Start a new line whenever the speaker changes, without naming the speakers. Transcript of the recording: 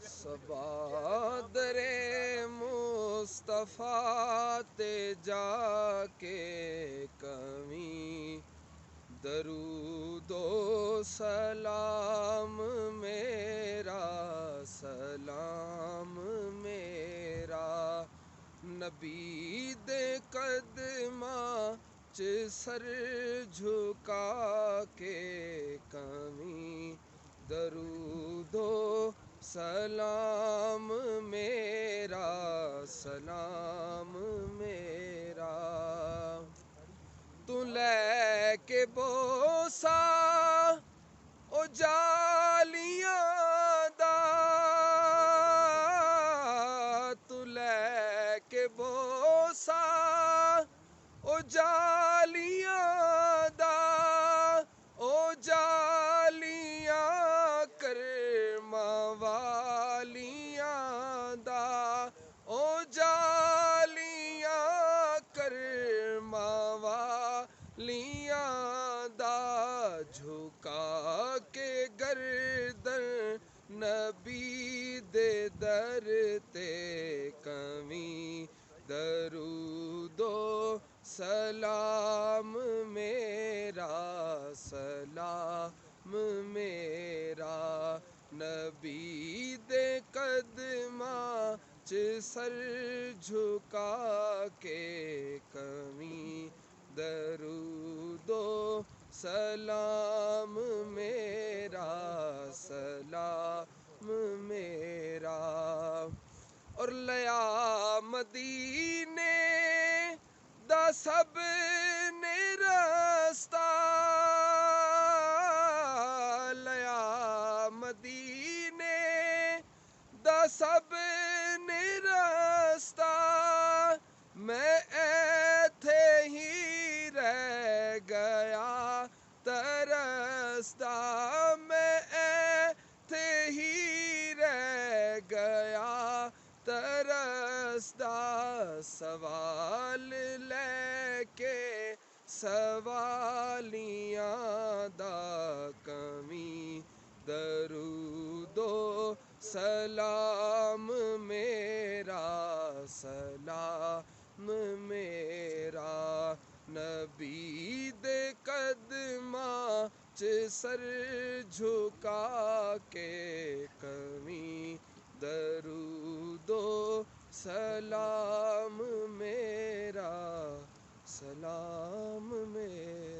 صبا در مصطفیٰ تے جا کے کمی درود و سلام میرا سلام میرا نبی دے قدماں چ سر جھکا کے کمی درود و سلام میرا سلام میرا تو لے کے بوسا او جالیاں دا تو لے کے بوسا او جالیاں دا او جالیاں کرماں والیاں دا او جالیاں کرماں والیاں دا جھکا کے گردن نبی دے در تے کمی درود و سلام میرا سلام میرا نبی دے قدماں چ سر جھکا کے کمی درود و سلام میرا سلام میرا اور لیا مدینے دا سب نے رستہ لیا مدینے دا سب نے رستہ میں ایتھے ہی رہ گیا ترستا میں ایتھے ہی رہ گیا ترستا سوال لے کے سوالیاں دا کمی درود و سلام میرا سلام میرا نبی دے قدماں چ سر جھکا کے کمی درود و سلام میرا سلام میرا